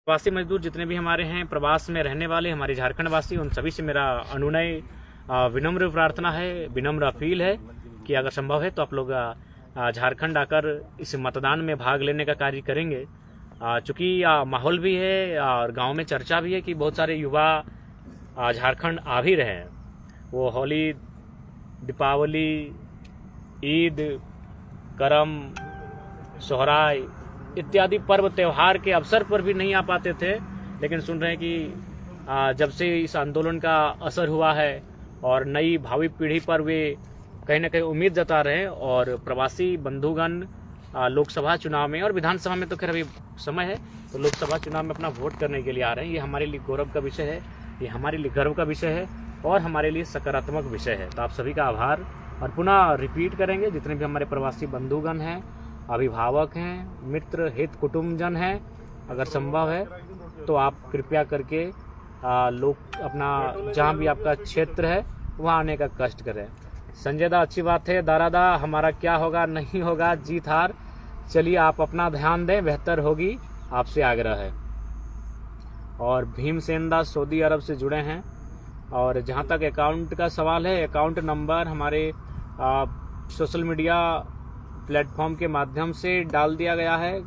प्रवासी मजदूर जितने भी हमारे हैं, प्रवास में रहने वाले हमारे झारखंड वासी, उन सभी से मेरा अनुनय विनम्र प्रार्थना है, विनम्र अपील है कि अगर संभव है तो आप लोग झारखंड आकर इस मतदान में भाग लेने का कार्य करेंगे। चूँकि माहौल भी है और गांव में चर्चा भी है कि बहुत सारे युवा झारखंड आ भी रहे हैं। वो होली, दीपावली, ईद, करम, सोहराय इत्यादि पर्व त्यौहार के अवसर पर भी नहीं आ पाते थे, लेकिन सुन रहे हैं कि जब से इस आंदोलन का असर हुआ है और नई भावी पीढ़ी पर वे कहीं ना कहीं उम्मीद जता रहे हैं। और प्रवासी बंधुगण लोकसभा चुनाव में और विधानसभा में तो खैर अभी समय है, तो लोकसभा चुनाव में अपना वोट करने के लिए आ रहे हैं। ये हमारे लिए गौरव का विषय है, ये हमारे लिए गर्व का विषय है और हमारे लिए सकारात्मक विषय है। तो आप सभी का आभार। और पुनः रिपीट करेंगे, जितने भी हमारे प्रवासी बंधुगण हैं, अभिभावक हैं, मित्र, हित, कुटुंबजन हैं, अगर संभव है तो आप कृपया करके लोग अपना जहाँ भी आपका क्षेत्र है वहाँ आने का कष्ट करें। संजय दा, अच्छी बात है। दारादा, हमारा क्या होगा नहीं होगा, जीत हार, चलिए आप अपना ध्यान दें, बेहतर होगी, आपसे आग्रह है। और भीमसेन दास सऊदी अरब से जुड़े हैं। और जहाँ तक अकाउंट का सवाल है, अकाउंट नंबर हमारे सोशल मीडिया प्लेटफॉर्म के माध्यम से डाल दिया गया है,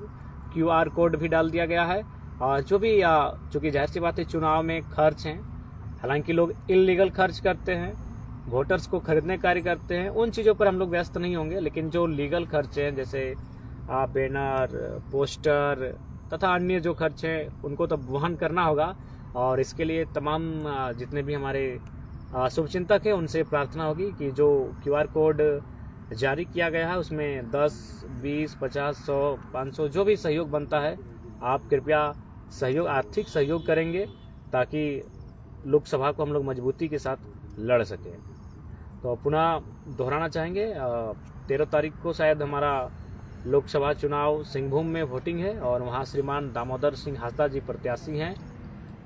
QR कोड भी डाल दिया गया है। और जो भी चूँकि जाहिर सी बात है चुनाव में खर्च हैं, हालांकि लोग इलीगल खर्च करते हैं, वोटर्स को खरीदने कार्य करते हैं, उन चीज़ों पर हम लोग व्यस्त नहीं होंगे। लेकिन जो लीगल खर्च हैं, जैसे बैनर, पोस्टर तथा अन्य जो खर्च हैं, उनको तो वहन करना होगा। और इसके लिए तमाम जितने भी हमारे शुभचिंतक हैं, उनसे प्रार्थना होगी कि जो QR कोड जारी किया गया है उसमें 10, 20, 50, 100, 500 जो भी सहयोग बनता है, आप कृपया सहयोग, आर्थिक सहयोग करेंगे ताकि लोकसभा को हम लोग मजबूती के साथ लड़ सकें। तो पुनः दोहराना चाहेंगे, 13 तारीख को शायद हमारा लोकसभा चुनाव सिंहभूम में वोटिंग है और वहाँ श्रीमान दामोदर सिंह हासदा जी प्रत्याशी हैं।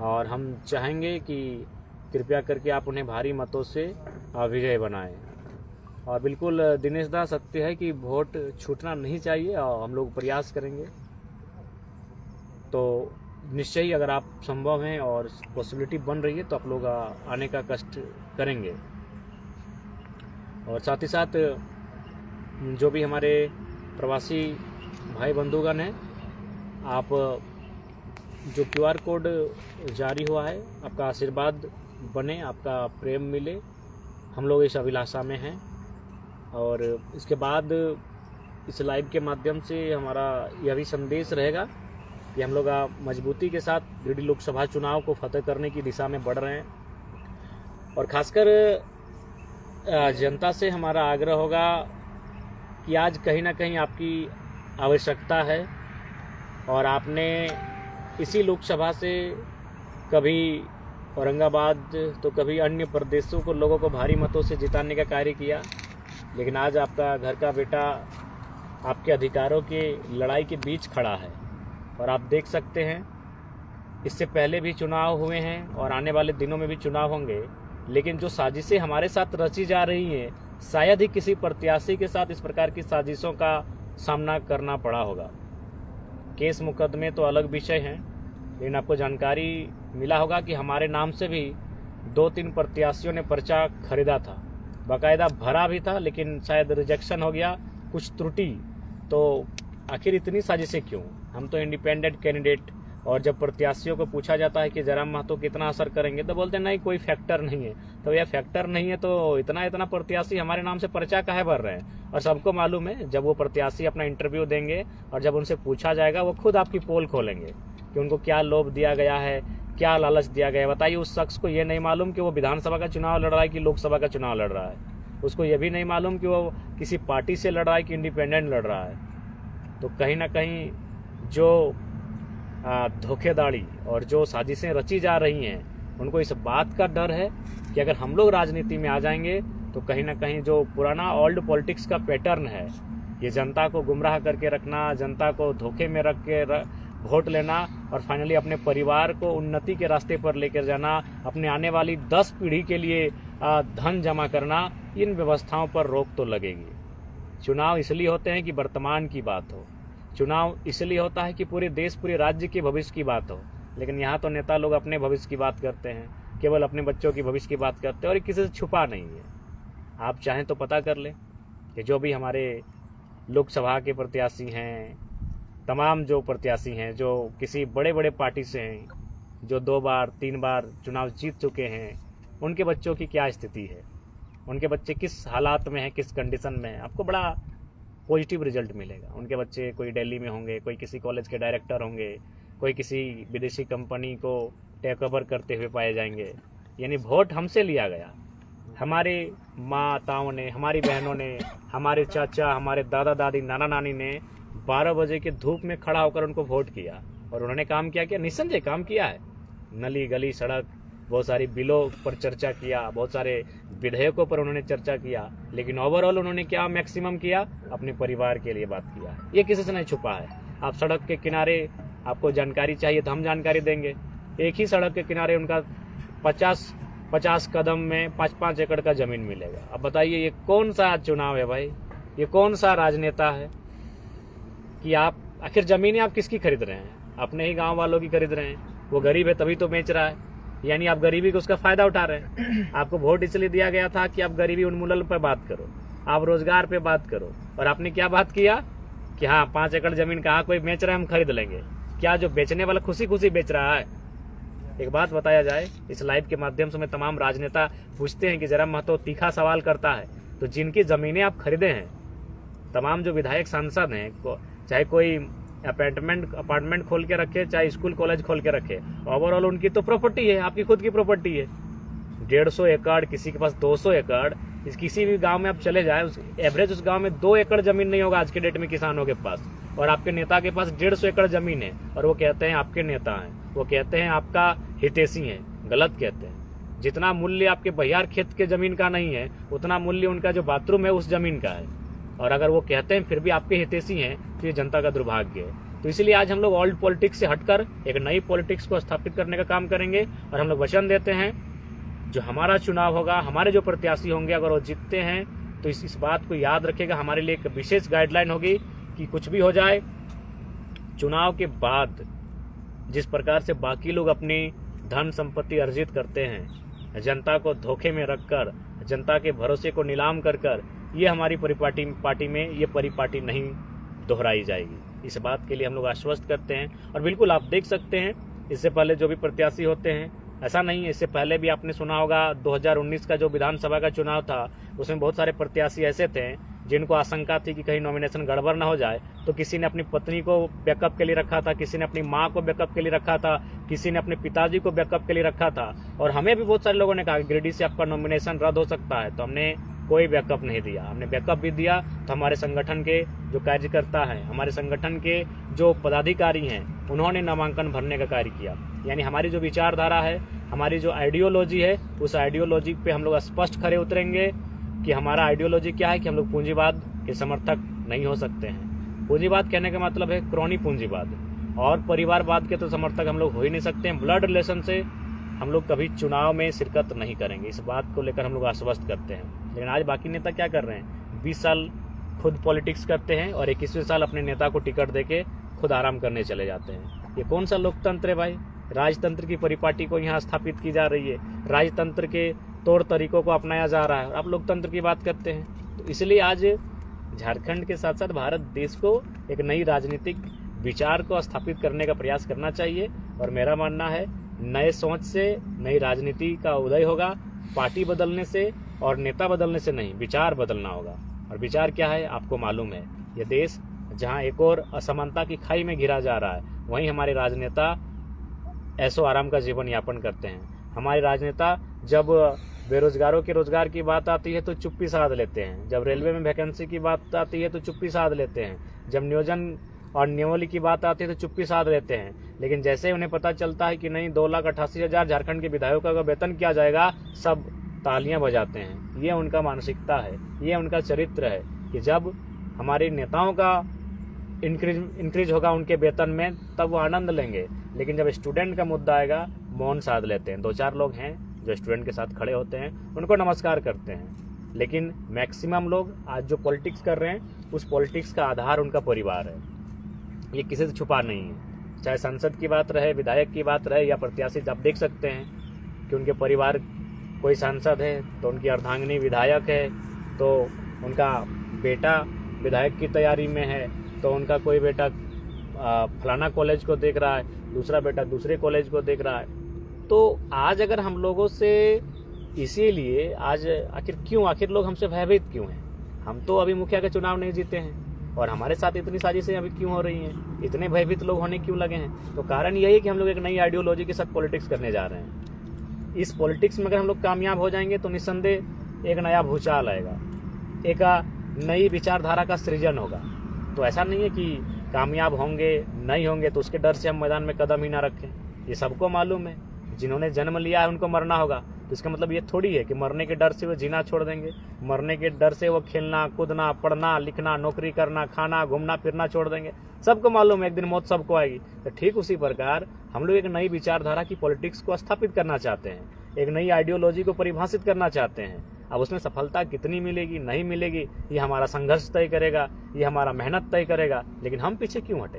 और हम चाहेंगे कि कृपया करके आप उन्हें भारी मतों से विजय बनाएं। और बिल्कुल दिनेश दा, सत्य है कि वोट छूटना नहीं चाहिए और हम लोग प्रयास करेंगे। तो निश्चय ही अगर आप संभव हैं और पॉसिबिलिटी बन रही है तो आप लोग आने का कष्ट करेंगे। और साथ ही साथ जो भी हमारे प्रवासी भाई बंधुगण हैं, आप जो QR कोड जारी हुआ है, आपका आशीर्वाद बने, आपका प्रेम मिले, हम लोग इस अभिलाषा में हैं। और इसके बाद इस लाइव के माध्यम से हमारा यह भी संदेश रहेगा कि हम लोग मजबूती के साथ गिरिडीह लोकसभा चुनाव को फतेह करने की दिशा में बढ़ रहे हैं। और खासकर जनता से हमारा आग्रह होगा कि आज कहीं ना कहीं आपकी आवश्यकता है और आपने इसी लोकसभा से कभी औरंगाबाद तो कभी अन्य प्रदेशों को लोगों को भारी मतों से जिताने का कार्य किया, लेकिन आज आपका घर का बेटा आपके अधिकारों के लड़ाई के बीच खड़ा है। और आप देख सकते हैं इससे पहले भी चुनाव हुए हैं और आने वाले दिनों में भी चुनाव होंगे, लेकिन जो साजिशें हमारे साथ रची जा रही हैं, शायद ही किसी प्रत्याशी के साथ इस प्रकार की साजिशों का सामना करना पड़ा होगा। केस मुकदमे तो अलग विषय हैं, लेकिन आपको जानकारी मिला होगा कि हमारे नाम से भी 2-3 प्रत्याशियों ने पर्चा खरीदा था, बाकायदा भरा भी था, लेकिन शायद रिजेक्शन हो गया, कुछ त्रुटि। तो आखिर इतनी साजिशें क्यों? हम तो इंडिपेंडेंट कैंडिडेट, और जब प्रत्याशियों को पूछा जाता है कि जयराम महतो कितना असर करेंगे तो बोलते हैं नहीं, कोई फैक्टर नहीं है। तो यह फैक्टर नहीं है तो इतना प्रत्याशी हमारे नाम से पर्चा काहे भर रहे हैं? और सबको मालूम है जब वो प्रत्याशी अपना इंटरव्यू देंगे और जब उनसे पूछा जाएगा, वो खुद आपकी पोल खोलेंगे कि उनको क्या लोभ दिया गया है, क्या लालच दिया गया है। बताइए, उस शख्स को ये नहीं मालूम कि वो विधानसभा का चुनाव लड़ रहा है कि लोकसभा का चुनाव लड़ रहा है। उसको ये भी नहीं मालूम कि वो किसी पार्टी से लड़ रहा है कि इंडिपेंडेंट लड़ रहा है। तो कहीं ना कहीं जो धोखेधड़ी और जो साजिशें रची जा रही हैं, उनको इस बात का डर है कि अगर हम लोग राजनीति में आ जाएंगे तो कहीं ना कहीं जो पुराना ओल्ड पॉलिटिक्स का पैटर्न है, ये जनता को गुमराह करके रखना, जनता को धोखे में रख के वोट लेना और फाइनली अपने परिवार को उन्नति के रास्ते पर लेकर जाना, अपने आने वाली 10 पीढ़ी के लिए धन जमा करना, इन व्यवस्थाओं पर रोक तो लगेगी। चुनाव इसलिए होते हैं कि वर्तमान की बात हो, चुनाव इसलिए होता है कि पूरे देश, पूरे राज्य के भविष्य की बात हो। लेकिन यहाँ तो नेता लोग अपने भविष्य की बात करते हैं, केवल अपने बच्चों की भविष्य की बात करते हैं और किसी से छुपा नहीं है। आप चाहें तो पता कर लें कि जो भी हमारे लोकसभा के प्रत्याशी हैं, तमाम जो प्रत्याशी हैं जो किसी बड़े बड़े पार्टी से हैं, जो 2 बार 3 बार चुनाव जीत चुके हैं, उनके बच्चों की क्या स्थिति है, उनके बच्चे किस हालात में हैं, किस कंडीशन में हैं, आपको बड़ा पॉजिटिव रिजल्ट मिलेगा। उनके बच्चे कोई दिल्ली में होंगे, कोई किसी कॉलेज के डायरेक्टर होंगे, कोई किसी विदेशी कंपनी को टेक ओवर करते हुए पाए जाएंगे। यानी वोट हमसे लिया गया, हमारे माताओं ने, हमारी बहनों ने, हमारे चाचा, हमारे दादा दादी, नाना नानी ने 12 बजे के धूप में खड़ा होकर उनको वोट किया और उन्होंने काम क्या किया, निस्संदेह काम किया है। नली गली सड़क, बहुत सारी बिलों पर चर्चा किया, बहुत सारे विधेयकों पर उन्होंने चर्चा किया, लेकिन ओवरऑल उन्होंने क्या मैक्सिमम किया, अपने परिवार के लिए बात किया। ये किसी से नहीं छुपा है। आप सड़क के किनारे आपको जानकारी चाहिए तो हम जानकारी देंगे। एक ही सड़क के किनारे उनका 50 कदम में 5-5 एकड़ का जमीन मिलेगा। अब बताइए ये कौन सा चुनाव है भाई, ये कौन सा राजनेता है कि आप आखिर जमीनें आप किसकी खरीद रहे हैं, अपने ही गांव वालों की खरीद रहे हैं। वो गरीब है तभी तो बेच रहा है, यानी आप गरीबी को उसका फायदा उठा रहे हैं। आपको वोट इसलिए दिया गया था कि आप गरीबी उन्मूलन पर बात करो, आप रोजगार पे बात करो, और आपने क्या बात किया कि हाँ 5 एकड़ जमीन कहाँ कोई बेच रहा है, हम खरीद लेंगे। क्या जो बेचने वाला खुशी खुशी बेच रहा है? एक बात बताया जाए, इस लाइव के माध्यम से मैं तमाम राजनेता पूछते हैं कि जरा महतो तीखा सवाल करता है, तो जिनकी जमीनें आप खरीदे हैं, तमाम जो विधायक सांसद हैं, चाहे कोई अपार्टमेंट खोल के रखे, चाहे स्कूल कॉलेज खोल के रखे, ओवरऑल उनकी तो प्रॉपर्टी है, आपकी खुद की प्रॉपर्टी है। 150 एकड़, किसी के पास 200 एकड़, किसी भी गांव में आप चले जाए, एवरेज उस गांव में 2 एकड़ जमीन नहीं होगा आज के डेट में किसानों के पास, और आपके नेता के पास 150 एकड़ जमीन है, और वो कहते हैं आपके नेता हैं, वो कहते हैं आपका हितैषी है। गलत कहते हैं। जितना मूल्य आपके बहियार खेत के जमीन का नहीं है, उतना मूल्य उनका जो बाथरूम है उस जमीन का है, और अगर वो कहते हैं फिर भी आपके हितैषी हैं तो ये जनता का दुर्भाग्य है। तो इसलिए आज हम लोग ओल्ड पॉलिटिक्स से हटकर एक नई पॉलिटिक्स को स्थापित करने का काम करेंगे, और हम लोग वचन देते हैं जो हमारा चुनाव होगा, हमारे जो प्रत्याशी होंगे, अगर वो जीतते हैं तो इस बात को याद रखेगा, हमारे लिए एक विशेष गाइडलाइन होगी कि कुछ भी हो जाए, चुनाव के बाद जिस प्रकार से बाकी लोग अपनी धन संपत्ति अर्जित करते हैं, जनता को धोखे में रखकर, जनता के भरोसे को नीलाम कर कर, ये हमारी पार्टी में ये परिपाटी नहीं दोहराई जाएगी। इस बात के लिए हम लोग आश्वस्त करते हैं। और बिल्कुल आप देख सकते हैं, इससे पहले जो भी प्रत्याशी होते हैं, ऐसा नहीं है, इससे पहले भी आपने सुना होगा 2019 का जो विधानसभा का चुनाव था, उसमें बहुत सारे प्रत्याशी ऐसे थे जिनको आशंका थी कि कहीं नॉमिनेशन गड़बड़ ना हो जाए, तो किसी ने अपनी पत्नी को बैकअप के लिए रखा था, किसी ने अपनी माँ को बैकअप के लिए रखा था, किसी ने अपने पिताजी को बैकअप के लिए रखा था, और हमें भी बहुत सारे लोगों ने कहा गिरिडीह से आपका नॉमिनेशन रद्द हो सकता है, तो हमने कोई बैकअप नहीं दिया। हमने बैकअप भी दिया तो हमारे संगठन के जो कार्यकर्ता हैं, हमारे संगठन के जो पदाधिकारी हैं, उन्होंने नामांकन भरने का कार्य किया। यानी हमारी जो विचारधारा है, हमारी जो आइडियोलॉजी है, उस आइडियोलॉजी पे हम लोग स्पष्ट खड़े उतरेंगे कि हमारा आइडियोलॉजी क्या है, कि हम लोग पूंजीवाद के समर्थक नहीं हो सकते हैं। पूंजीवाद कहने का मतलब है क्रोनी पूंजीवाद, और परिवारवाद के तो समर्थक हम लोग हो ही नहीं सकते हैं। ब्लड रिलेशन से हम लोग कभी चुनाव में शिरकत नहीं करेंगे, इस बात को लेकर हम लोग आश्वस्त करते हैं। लेकिन आज बाकी नेता क्या कर रहे हैं, 20 साल खुद पॉलिटिक्स करते हैं और 21वें साल अपने नेता को टिकट देके खुद आराम करने चले जाते हैं। ये कौन सा लोकतंत्र है भाई? राजतंत्र की परिपाटी को यहाँ स्थापित की जा रही है, राजतंत्र के तौर तरीकों को अपनाया जा रहा है, और आप लोकतंत्र की बात करते हैं। तो इसलिए आज झारखंड के साथ साथ भारत देश को एक नई राजनीतिक विचार को स्थापित करने का प्रयास करना चाहिए, और मेरा मानना है नए सोच से नई राजनीति का उदय होगा। पार्टी बदलने से और नेता बदलने से नहीं, विचार बदलना होगा। और विचार क्या है आपको मालूम है, ये देश जहां एक और असमानता की खाई में घिरा जा रहा है, वहीं हमारे राजनेता ऐसो आराम का जीवन यापन करते हैं। हमारे राजनेता जब बेरोजगारों के रोजगार की बात आती है तो चुप्पी साध लेते हैं, जब रेलवे में वैकेंसी की बात आती है तो चुप्पी साध लेते हैं, जब नियोजन और नियमावली की बात आती है तो चुप्पी साध लेते हैं। लेकिन जैसे ही उन्हें पता चलता है कि नहीं 2,88,000 झारखंड के विधायकों का वेतन किया जाएगा, सब तालियां बजाते हैं। ये उनका मानसिकता है, ये उनका चरित्र है कि जब हमारे नेताओं का इंक्रीज होगा उनके वेतन में, तब वो आनंद लेंगे। लेकिन जब स्टूडेंट का मुद्दा आएगा, मौन साध लेते हैं। 2-4 लोग हैं जो स्टूडेंट के साथ खड़े होते हैं, उनको नमस्कार करते हैं। लेकिन मैक्सिमम लोग आज जो पॉलिटिक्स कर रहे हैं, उस पॉलिटिक्स का आधार उनका परिवार है, ये किसी से छुपा नहीं है। चाहे सांसद की बात रहे, विधायक की बात रहे या प्रत्याशी, आप देख सकते हैं कि उनके परिवार कोई सांसद है तो उनकी अर्धांगिनी विधायक है, तो उनका बेटा विधायक की तैयारी में है, तो उनका कोई बेटा फलाना कॉलेज को देख रहा है, दूसरा बेटा दूसरे कॉलेज को देख रहा है। तो आज अगर हम लोगों से इसीलिए आज आखिर लोग हमसे भयभीत क्यों हैं? हम तो अभी मुखिया के चुनाव नहीं जीते हैं और हमारे साथ इतनी साजिशें अभी क्यों हो रही हैं? इतने भयभीत लोग होने क्यों लगे हैं? तो कारण यही है कि हम लोग एक नई आइडियोलॉजी के साथ पॉलिटिक्स करने जा रहे हैं। इस पॉलिटिक्स में अगर हम लोग कामयाब हो जाएंगे तो निस्संदेह एक नया भूचाल आएगा, एक नई विचारधारा का सृजन होगा। तो ऐसा नहीं है कि कामयाब होंगे नहीं होंगे तो उसके डर से हम मैदान में कदम ही ना रखें। ये सबको मालूम है, जिन्होंने जन्म लिया है उनको मरना होगा, तो इसका मतलब ये थोड़ी है कि मरने के डर से वो जीना छोड़ देंगे, मरने के डर से वो खेलना कूदना पढ़ना लिखना नौकरी करना खाना घूमना फिरना छोड़ देंगे। सबको मालूम है एक दिन मौत सबको आएगी। तो ठीक उसी प्रकार हम लोग एक नई विचारधारा की पॉलिटिक्स को स्थापित करना चाहते हैं, एक नई आइडियोलॉजी को परिभाषित करना चाहते हैं। अब उसमें सफलता कितनी मिलेगी नहीं मिलेगी ये हमारा संघर्ष तय करेगा, ये हमारा मेहनत तय करेगा। लेकिन हम पीछे क्यों हटे?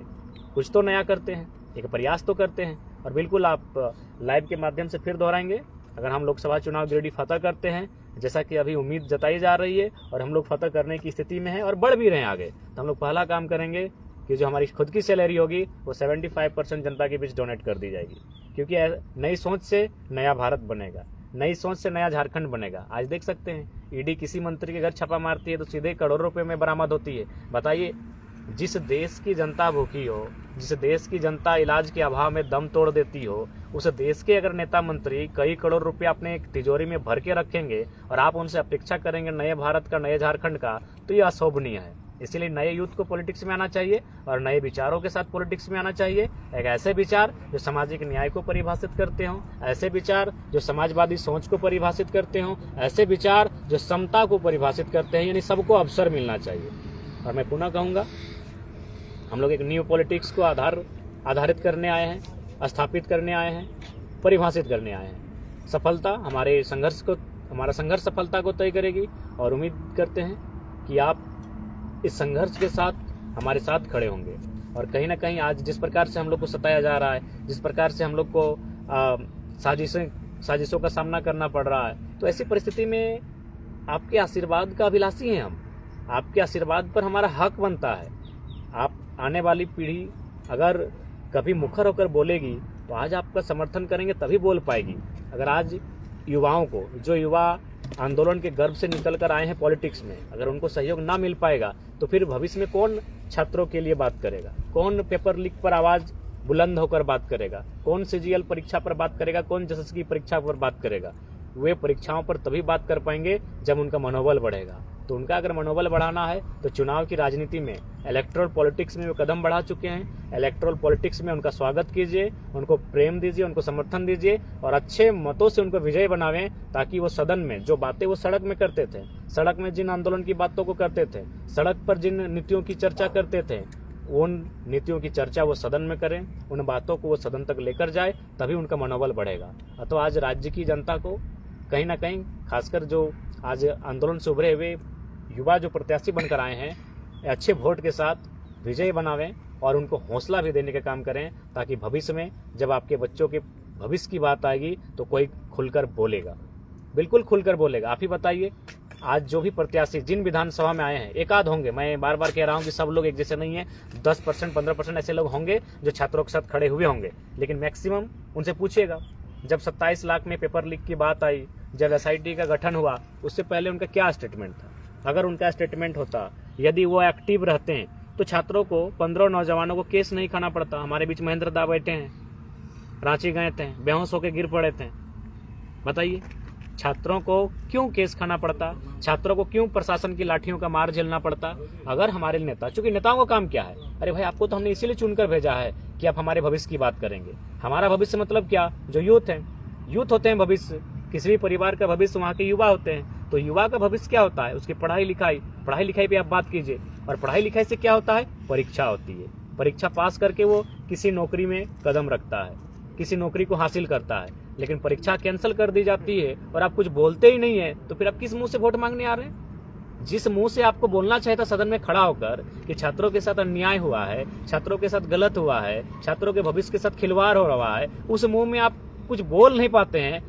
कुछ तो नया करते हैं, एक प्रयास तो करते हैं। और बिल्कुल आप लाइव के माध्यम से फिर दोहराएंगे, अगर हम लोकसभा चुनाव गिरिडीह फतह करते हैं जैसा कि अभी उम्मीद जताई जा रही है और हम लोग फतह करने की स्थिति में हैं और बढ़ भी रहे हैं आगे, तो हम लोग पहला काम करेंगे कि जो हमारी खुद की सैलरी होगी वो 75% जनता के बीच डोनेट कर दी जाएगी। क्योंकि नई सोच से नया भारत बनेगा, नई सोच से नया झारखंड बनेगा। आज देख सकते हैं ईडी किसी मंत्री के घर छापा मारती है तो सीधे करोड़ों रुपए में बरामद होती है। बताइए, जिस देश की जनता भूखी हो, जिस देश की जनता इलाज के अभाव में दम तोड़ देती हो, उस देश के अगर नेता मंत्री कई करोड़ रुपए अपने तिजोरी में भर के रखेंगे और आप उनसे अपेक्षा करेंगे नए भारत का, नए झारखंड का, तो ये अशोभनीय है। इसीलिए नए यूथ को पॉलिटिक्स में आना चाहिए और नए विचारों के साथ पॉलिटिक्स में आना चाहिए। एक ऐसे विचार जो सामाजिक न्याय को परिभाषित करते हों, ऐसे विचार जो समाजवादी सोच को परिभाषित करते हों, ऐसे विचार जो समता को परिभाषित करते हैं, यानी सबको अवसर मिलना चाहिए। और मैं पुनः कहूँगा, हम लोग एक न्यू पॉलिटिक्स को आधारित करने आए हैं, स्थापित करने आए हैं, परिभाषित करने आए हैं। सफलता हमारा संघर्ष सफलता को तय करेगी और उम्मीद करते हैं कि आप इस संघर्ष के साथ हमारे साथ खड़े होंगे। और कहीं ना कहीं आज जिस प्रकार से हम लोग को सताया जा रहा है, जिस प्रकार से हम लोग को साजिशों का सामना करना पड़ रहा है, तो ऐसी परिस्थिति में आपके आशीर्वाद का अभिलाषी हैं हम। आपके आशीर्वाद पर हमारा हक बनता है। आप आने वाली पीढ़ी अगर कभी मुखर होकर बोलेगी तो आज आपका समर्थन करेंगे तभी बोल पाएगी। अगर आज युवाओं को, जो युवा आंदोलन के गर्भ से निकल कर आए हैं पॉलिटिक्स में, अगर उनको सहयोग ना मिल पाएगा तो फिर भविष्य में कौन छात्रों के लिए बात करेगा, कौन पेपर लीक पर आवाज बुलंद होकर बात करेगा, कौन सीजीएल परीक्षा पर बात करेगा, कौन जसस की परीक्षा पर बात करेगा? वे परीक्षाओं पर तभी बात कर पाएंगे जब उनका मनोबल बढ़ेगा। तो उनका अगर मनोबल बढ़ाना है तो चुनाव की राजनीति में, इलेक्टोरल पॉलिटिक्स में वे कदम बढ़ा चुके हैं। इलेक्टोरल पॉलिटिक्स में उनका स्वागत कीजिए, उनको प्रेम दीजिए, उनको समर्थन दीजिए और अच्छे मतों से उनको विजय बनावें, ताकि वो सदन में जो बातें वो सड़क में करते थे, सड़क में जिन आंदोलन की बातों को करते थे, सड़क पर जिन नीतियों की चर्चा करते थे, उन नीतियों की चर्चा वो सदन में करें, उन बातों को वो सदन तक लेकर जाए, तभी उनका मनोबल बढ़ेगा। तो आज राज्य की जनता को कहीं ना कहीं, खासकर जो आज आंदोलन से उभरे हुए युवा जो प्रत्याशी बनकर आए हैं, अच्छे वोट के साथ विजय बनावें और उनको हौसला भी देने का काम करें, ताकि भविष्य में जब आपके बच्चों के भविष्य की बात आएगी तो कोई खुलकर बोलेगा, बिल्कुल खुलकर बोलेगा। आप ही बताइए, आज जो भी प्रत्याशी जिन विधानसभा में आए हैं, एक आध होंगे, मैं बार बार कह रहा हूं कि सब लोग एक जैसे नहीं है, 10% 15% ऐसे लोग होंगे जो छात्रों के साथ खड़े हुए होंगे, लेकिन मैक्सिमम उनसे पूछिएगा, जब 27 लाख में पेपर लीक की बात आई, जब एसआईटी का गठन हुआ, उससे पहले उनका क्या स्टेटमेंट था? अगर उनका स्टेटमेंट होता, यदि वो एक्टिव रहते हैं, तो छात्रों को, 15 नौजवानों को केस नहीं खाना पड़ता। हमारे बीच महेंद्र दा बैठे हैं, रांची गए थे, बेहोश होकर गिर पड़े थे। बताइए, छात्रों को क्यों केस खाना पड़ता? छात्रों को क्यों प्रशासन की लाठियों का मार झेलना पड़ता? अगर हमारे नेता, चूंकि नेताओं का काम क्या है, अरे भाई आपको तो हमने इसीलिए चुनकर भेजा है कि आप हमारे भविष्य की बात करेंगे। हमारा भविष्य मतलब क्या? जो यूथ है, यूथ होते हैं भविष्य, किसी भी परिवार का भविष्य वहाँ के युवा होते हैं। तो युवा का भविष्य क्या होता है? उसकी पढ़ाई लिखाई पे आप बात कीजिए। और पढ़ाई लिखाई से क्या होता है? परीक्षा होती है। परीक्षा पास करके वो किसी नौकरी में कदम रखता है, किसी नौकरी को हासिल करता है। लेकिन परीक्षा कैंसिल कर दी जाती है और आप कुछ बोलते ही नहीं है, तो फिर आप किस मुंह से वोट मांगने आ रहे हैं? जिस मुंह से आपको बोलना चाहिए था सदन में खड़ा होकर कि छात्रों के साथ अन्याय हुआ है, छात्रों के साथ गलत हुआ है, छात्रों के भविष्य के साथ खिलवाड़ हो रहा है, उस मुंह में आप कुछ बोल नहीं पाते हैं।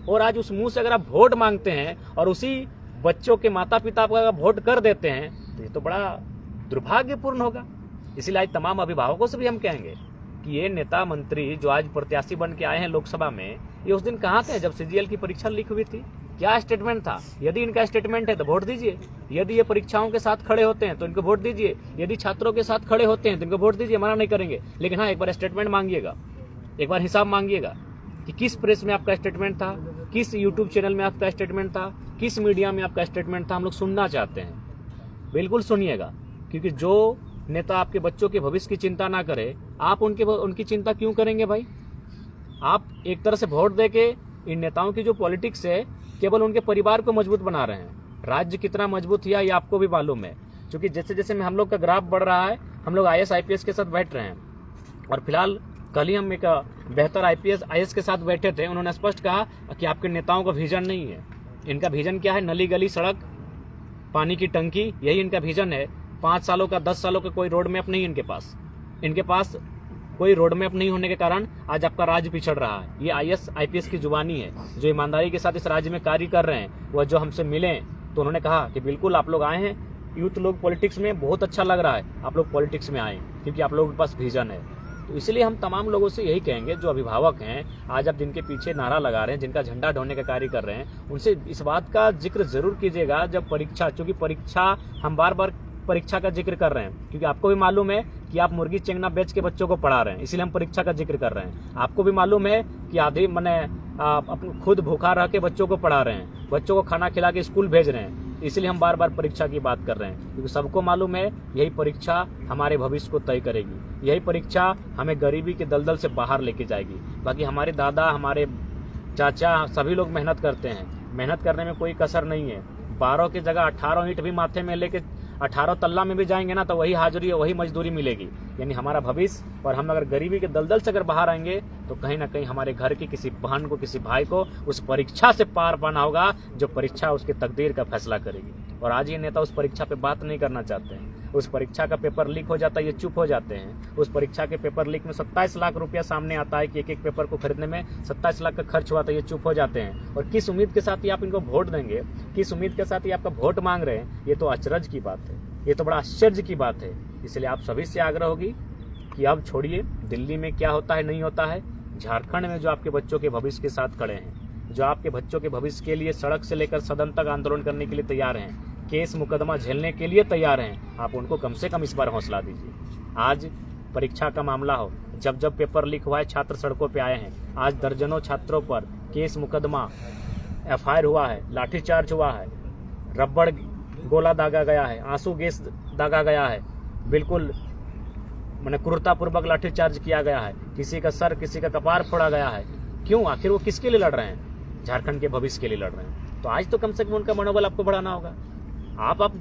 और आज उस मुंह से अगर आप वोट मांगते हैं और उसी बच्चों के माता पिता का वोट कर देते हैं तो ये तो बड़ा दुर्भाग्यपूर्ण होगा। इसलिए आज तमाम अभिभावकों से भी हम कहेंगे कि ये नेता मंत्री जो आज प्रत्याशी बन के आए हैं लोकसभा में, ये उस दिन कहाँ थे जब सीजीएल की परीक्षा लीक हुई थी? क्या स्टेटमेंट था? यदि इनका स्टेटमेंट है तो वोट दीजिए, यदि ये परीक्षाओं के साथ खड़े होते हैं तो इनको वोट दीजिए, यदि छात्रों के साथ खड़े होते हैं तो इनको वोट दीजिए, मना नहीं करेंगे। लेकिन हाँ, एक बार स्टेटमेंट मांगिएगा, एक बार हिसाब मांगिएगा कि किस प्रेस में आपका स्टेटमेंट था, किस यूट्यूब चैनल में आपका स्टेटमेंट था, किस मीडिया में आपका स्टेटमेंट था। हम लोग सुनना चाहते हैं, बिल्कुल सुनिएगा। क्योंकि जो नेता आपके बच्चों के भविष्य की चिंता ना करे, आप उनकी चिंता क्यों करेंगे भाई? आप एक तरह से वोट देके इन नेताओं की जो पॉलिटिक्स है केवल उनके परिवार को मजबूत बना रहे हैं। राज्य कितना मजबूत किया ये आपको भी मालूम है, क्योंकि जैसे जैसे में हम लोग का ग्राफ बढ़ रहा है, हम लोग IAS IPS के साथ बैठ रहे हैं। और फिलहाल कल ही हम एक बेहतर IAS के साथ बैठे थे, उन्होंने स्पष्ट कहा कि आपके नेताओं का विजन नहीं है। इनका विजन क्या है? नली गली सड़क, पानी की टंकी, यही इनका विजन है। 5 सालों का 10 सालों का कोई रोड मैप नहीं इनके पास कोई रोड मैप नहीं होने के कारण आज आपका राज्य पिछड़ रहा है। ये IAS IPS की जुबानी है, जो ईमानदारी के साथ इस राज्य में कार्य कर रहे हैं। वह जो हमसे मिले तो उन्होंने कहा कि बिल्कुल आप लोग आए हैं, यूथ लोग पॉलिटिक्स में बहुत अच्छा लग रहा है, आप लोग पॉलिटिक्स में आए क्योंकि आप लोगों के पास विजन है। तो इसलिए हम तमाम लोगों से यही कहेंगे, जो अभिभावक हैं आज आप जिनके पीछे नारा लगा रहे हैं, जिनका झंडा ढोने का कार्य कर रहे हैं, उनसे इस बात का जिक्र जरूर कीजिएगा जब परीक्षा, क्योंकि परीक्षा हम बार बार परीक्षा का जिक्र कर रहे हैं क्योंकि आपको भी मालूम है कि आप मुर्गी चेंगना बेच के बच्चों को पढ़ा रहे हैं, इसलिए हम परीक्षा का जिक्र कर रहे हैं। आपको भी मालूम है कि आधे अपने खुद भूखा रह के बच्चों को पढ़ा रहे हैं, बच्चों को खाना खिला के स्कूल भेज रहे हैं, इसलिए हम बार बार परीक्षा की बात कर रहे हैं। क्योंकि सबको मालूम है यही परीक्षा हमारे भविष्य को तय करेगी, यही परीक्षा हमें गरीबी के दलदल से बाहर लेके जाएगी। बाकी हमारे दादा, हमारे चाचा, सभी लोग मेहनत करते हैं, मेहनत करने में कोई कसर नहीं है। 12 की जगह 18 ईंट भी माथे में लेके 18 तल्ला में भी जाएंगे ना तो वही हाजिरी, वही मजदूरी मिलेगी। यानी हमारा भविष्य, और हम अगर गरीबी के दलदल से अगर बाहर आएंगे तो कहीं ना कहीं हमारे घर की किसी बहन को, किसी भाई को उस परीक्षा से पार पाना होगा, जो परीक्षा उसके तकदीर का फैसला करेगी। और आज ये नेता उस परीक्षा पे बात नहीं करना चाहते हैं। उस परीक्षा का पेपर लीक हो जाता है, ये चुप हो जाते हैं। उस परीक्षा के पेपर लीक में 27 लाख रुपया सामने आता है कि एक पेपर को खरीदने में 27 लाख का खर्च हुआ था, ये चुप हो जाते हैं। और किस उम्मीद के साथ ही आप इनको वोट देंगे, किस उम्मीद के साथ ही आपका वोट मांग रहे हैं, ये तो अचरज की बात है, ये तो बड़ा आश्चर्य की बात है। इसलिए आप सभी से आग्रह होगी कि अब छोड़िए दिल्ली में क्या होता है नहीं होता है, झारखंड में जो आपके बच्चों के भविष्य के साथ खड़े हैं, जो आपके बच्चों के भविष्य के लिए सड़क से लेकर सदन तक आंदोलन करने के लिए तैयार हैं, केस मुकदमा झेलने के लिए तैयार हैं, आप उनको कम से कम इस बार हौसला दीजिए। आज परीक्षा का मामला हो, जब जब पेपर लीक हुआ है छात्र सड़कों पे आए हैं। आज दर्जनों छात्रों पर केस मुकदमा, FIR हुआ है, लाठीचार्ज हुआ है, रबड़ गोला दागा गया है, आंसू गैस दागा गया है, बिल्कुल मैंने क्रूरतापूर्वक लाठीचार्ज किया गया है, किसी का सर, किसी का कपार फोड़ा गया है। क्यों? आखिर वो किसके लिए लड़ रहे हैं? झारखंड के भविष्य के लिए लड़ रहे हैं। तो आज तो कम से कम उनका मनोबल आपको बढ़ाना होगा। आप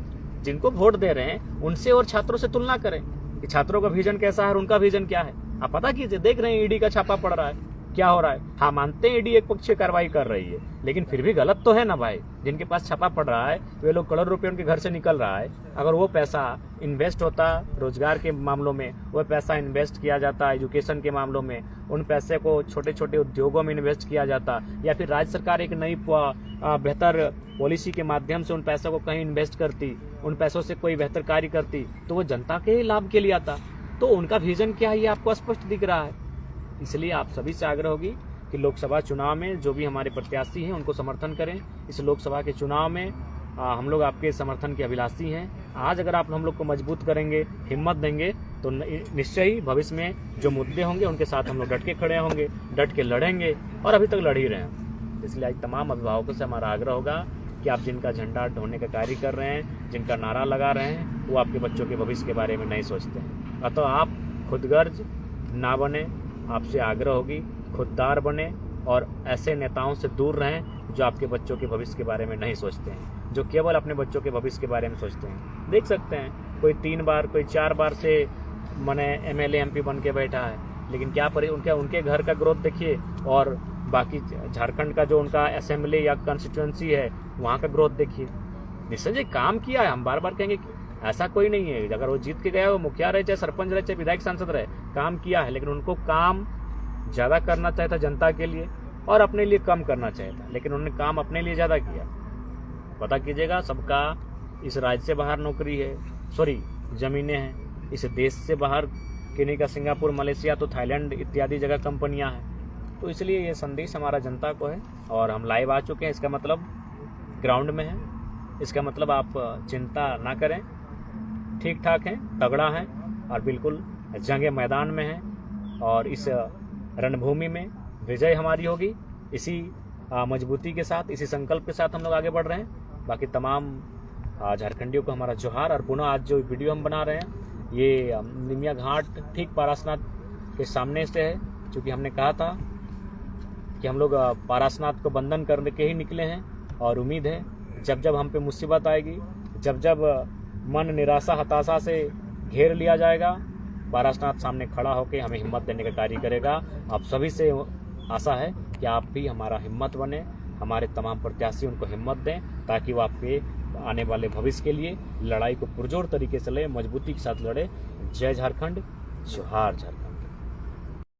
जिनको वोट दे रहे हैं उनसे और छात्रों से तुलना करें कि छात्रों का विजन कैसा है और उनका विजन क्या है। आप पता कीजिए, देख रहे हैं ED का छापा पड़ रहा है, क्या हो रहा है। हाँ, मानते हैं ED एक पक्षीय कार्रवाई कर रही है, लेकिन फिर भी गलत तो है ना भाई। जिनके पास छापा पड़ रहा है वे लोग करोड़ रुपए उनके घर से निकल रहा है। अगर वो पैसा इन्वेस्ट होता रोजगार के मामलों में, वो पैसा इन्वेस्ट किया जाता एजुकेशन के मामलों में, उन पैसे को छोटे छोटे उद्योगों में इन्वेस्ट किया जाता, या फिर राज्य सरकार एक नई बेहतर पॉलिसी के माध्यम से उन पैसों को कहीं इन्वेस्ट करती, उन पैसों से कोई बेहतर कार्य करती, तो वो जनता के लाभ के लिए आता। तो उनका विजन क्या है ये आपको स्पष्ट दिख रहा है। इसलिए आप सभी से आग्रह होगी कि लोकसभा चुनाव में जो भी हमारे प्रत्याशी हैं उनको समर्थन करें। इस लोकसभा के चुनाव में हम लोग आपके समर्थन के अभिलाषी हैं। आज अगर आप हम लोग को मजबूत करेंगे, हिम्मत देंगे, तो निश्चय ही भविष्य में जो मुद्दे होंगे उनके साथ हम लोग डट के खड़े होंगे, डट के लड़ेंगे, और अभी तक लड़ ही रहे हैं। इसलिए आज तमाम अभिभावकों से हमारा आग्रह होगा कि आप जिनका झंडा ढोने का कार्य कर रहे हैं, जिनका नारा लगा रहे हैं, वो आपके बच्चों के भविष्य के बारे में नहीं सोचते हैं। अतः आप खुदगर्ज ना बने, आपसे आग्रह होगी खुददार बने और ऐसे नेताओं से दूर रहें जो आपके बच्चों के भविष्य के बारे में नहीं सोचते हैं, जो केवल अपने बच्चों के भविष्य के बारे में सोचते हैं। देख सकते हैं कोई 3 बार, कोई 4 बार से मैंने MLA MP बन के बैठा है, लेकिन क्या उनके घर का ग्रोथ देखिए, और बाकी झारखंड का जो उनका असेंबली या कंस्टिट्यूएंसी है वहाँ का ग्रोथ देखिए। निश्चय जी काम किया है, हम बार बार कहेंगे ऐसा कोई नहीं है, अगर वो जीत के गया वो मुखिया रहे चाहे सरपंच रहे चाहे विधायक सांसद रहे, काम किया है, लेकिन उनको काम ज़्यादा करना चाहिए था जनता के लिए और अपने लिए कम करना चाहिए था, लेकिन उन्होंने काम अपने लिए ज़्यादा किया। पता कीजिएगा, सबका इस राज्य से बाहर नौकरी है, सॉरी ज़मीनें हैं, इस देश से बाहर किन्हीं का सिंगापुर, मलेशिया तो थाईलैंड इत्यादि जगह कंपनियां हैं। तो इसलिए ये संदेश हमारा जनता को है और हम लाइव आ चुके हैं, इसका मतलब ग्राउंड में है, इसका मतलब आप चिंता ना करें, ठीक ठाक हैं, तगड़ा हैं और बिल्कुल जंगे मैदान में हैं और इस रणभूमि में विजय हमारी होगी। इसी मजबूती के साथ, इसी संकल्प के साथ हम लोग आगे बढ़ रहे हैं। बाकी तमाम झारखंडियों को हमारा जोहार। और पुनः आज जो वीडियो हम बना रहे हैं ये निमिया घाट ठीक पारसनाथ के सामने से है, क्योंकि हमने कहा था कि हम लोग पारसनाथ को बंधन करने के ही निकले हैं और उम्मीद है जब जब हम पे मुसीबत आएगी, जब जब मन निराशा हताशा से घेर लिया जाएगा, पारसनाथ सामने खड़ा होकर हमें हिम्मत देने का कार्य करेगा। आप सभी से आशा है कि आप भी हमारा हिम्मत बने, हमारे तमाम प्रत्याशी उनको हिम्मत दें ताकि वो आपके आने वाले भविष्य के लिए लड़ाई को पुरजोर तरीके से लड़े, मजबूती के साथ लड़े। जय झारखंड, जोहार झारखंड।